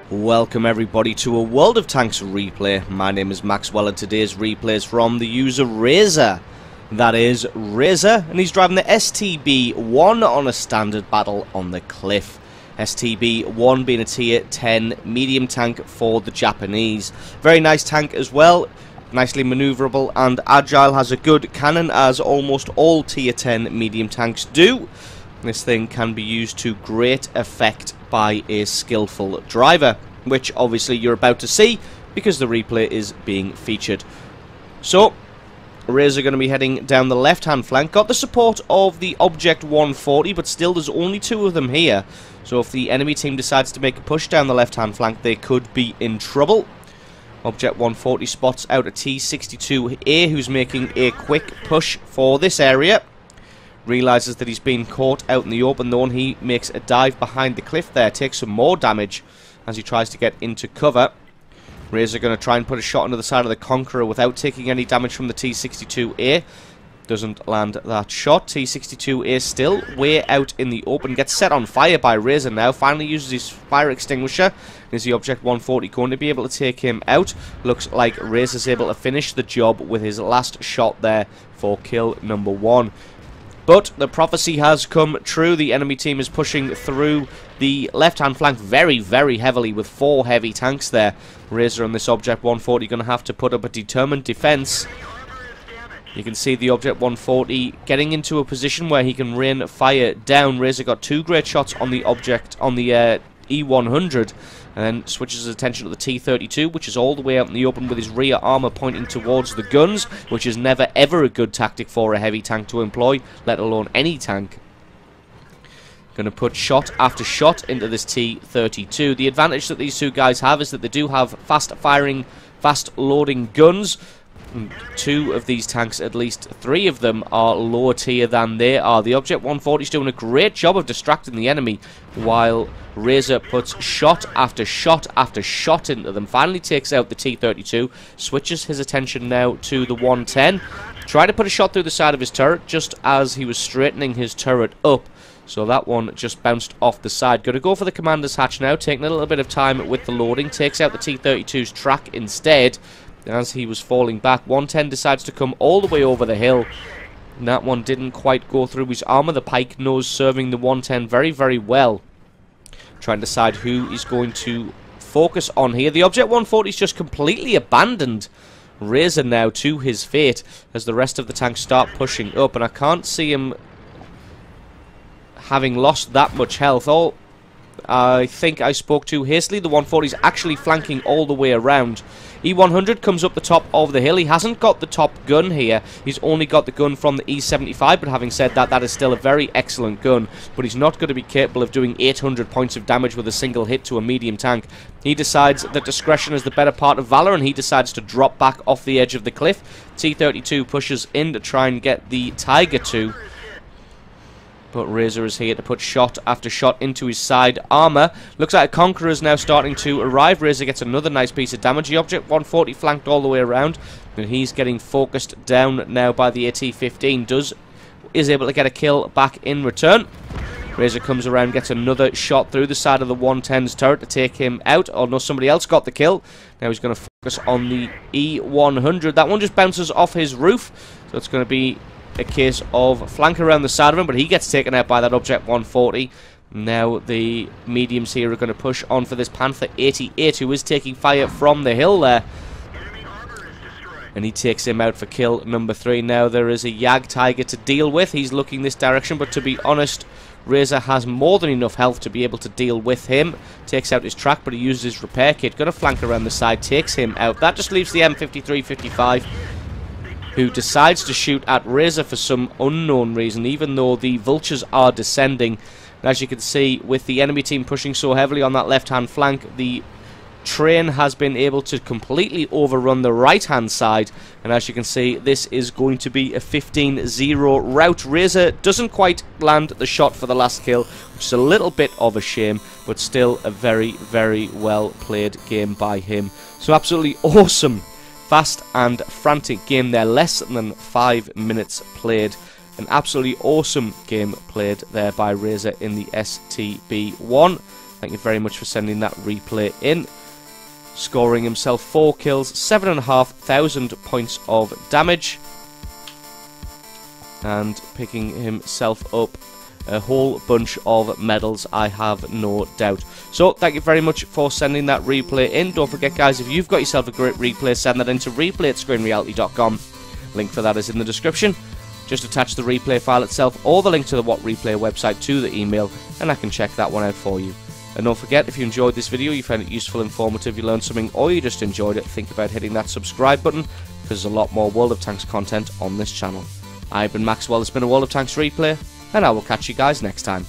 Welcome everybody to a World of Tanks replay. My name is Maxwell and today's replay is from the user Razor. That is Razor, and he's driving the STB-1 on a standard battle on the cliff. STB-1 being a tier 10 medium tank for the Japanese. Very nice tank as well, nicely manoeuvrable and agile, has a good cannon as almost all tier 10 medium tanks do. This thing can be used to great effect by a skillful driver, which obviously you're about to see because the replay is being featured. So, Razor are going to be heading down the left-hand flank. Got the support of the Object 140, but still there's only two of them here. So if the enemy team decides to make a push down the left-hand flank, they could be in trouble. Object 140 spots out a T-62A who's making a quick push for this area. Realises that he's been caught out in the open though, and he makes a dive behind the cliff there, takes some more damage as he tries to get into cover. Razor going to try and put a shot into the side of the Conqueror without taking any damage from the T-62A. Doesn't land that shot. T-62A still way out in the open, gets set on fire by Razor now, finally uses his fire extinguisher. Is the Object 140 going to be able to take him out? Looks like Razor's able to finish the job with his last shot there for kill number 1. But the prophecy has come true. The enemy team is pushing through the left-hand flank very, very heavily with 4 heavy tanks there. Razor on this Object 140 going to have to put up a determined defense. You can see the Object 140 getting into a position where he can rain fire down. Razor got 2 great shots on the object, on the E100, and then switches his attention to the T-32, which is all the way out in the open with his rear armour pointing towards the guns, which is never ever a good tactic for a heavy tank to employ, let alone any tank. Going to put shot after shot into this T-32. The advantage that these two guys have is that they do have fast-firing, fast-loading guns. 2 of these tanks, at least 3 of them, are lower tier than they are. The Object 140 is doing a great job of distracting the enemy, while Razor puts shot after shot after shot into them. Finally takes out the T-32, switches his attention now to the 110. Tried to put a shot through the side of his turret just as he was straightening his turret up. So that one just bounced off the side. Going to go for the commander's hatch now, taking a little bit of time with the loading. Takes out the T-32's track instead. As he was falling back, 110 decides to come all the way over the hill. And that one didn't quite go through his armor. The pike nose serving the 110 very, very well. Trying to decide who he's going to focus on here. The Object 140 is just completely abandoned Razor now to his fate as the rest of the tanks start pushing up. And I can't see him having lost that much health. I think I spoke too hastily. The 140 is actually flanking all the way around. E100 comes up the top of the hill. He hasn't got the top gun here. He's only got the gun from the E75, but having said that, that is still a very excellent gun. But he's not going to be capable of doing 800 points of damage with a single hit to a medium tank. He decides that discretion is the better part of valor, and he decides to drop back off the edge of the cliff. T-32 pushes in to try and get the Tiger 2. But Razor is here to put shot after shot into his side armor. Looks like a Conqueror is now starting to arrive. Razor gets another nice piece of damage. The Object 140 flanked all the way around, and he's getting focused down now by the AT-15. Is able to get a kill back in return. Razor comes around, gets another shot through the side of the 110's turret to take him out. Oh no, somebody else got the kill. Now he's going to focus on the E100. That one just bounces off his roof, so it's going to be a case of flank around the side of him, but he gets taken out by that Object 140. Now the mediums here are going to push on for this Panther 88, who is taking fire from the hill there. And he takes him out for kill number 3. Now there is a Jag Tiger to deal with. He's looking this direction, but to be honest, Razor has more than enough health to be able to deal with him. Takes out his track, but he uses his repair kit. Going to flank around the side, takes him out. That just leaves the M53-55. Who decides to shoot at Razor for some unknown reason, even though the vultures are descending. And as you can see, with the enemy team pushing so heavily on that left-hand flank, the train has been able to completely overrun the right-hand side. And as you can see, this is going to be a 15-0 rout. Razor doesn't quite land the shot for the last kill, which is a little bit of a shame, but still a very, very well-played game by him. So absolutely awesome. Fast and frantic game there, less than 5 minutes played. An absolutely awesome game played there by Razor in the STB-1. Thank you very much for sending that replay in. Scoring himself 4 kills, 7,500 points of damage, and picking himself up a whole bunch of medals, I have no doubt. So thank you very much for sending that replay in. Don't forget, guys, if you've got yourself a great replay, send that in to replay@screenreality.com. Link for that is in the description. Just attach the replay file itself or the link to the What Replay website to the email, and I can check that one out for you. And don't forget, if you enjoyed this video, you found it useful, informative, you learned something, or you just enjoyed it, think about hitting that subscribe button, because there's a lot more World of Tanks content on this channel. I've been Maxwell, it's been a World of Tanks replay, and I will catch you guys next time.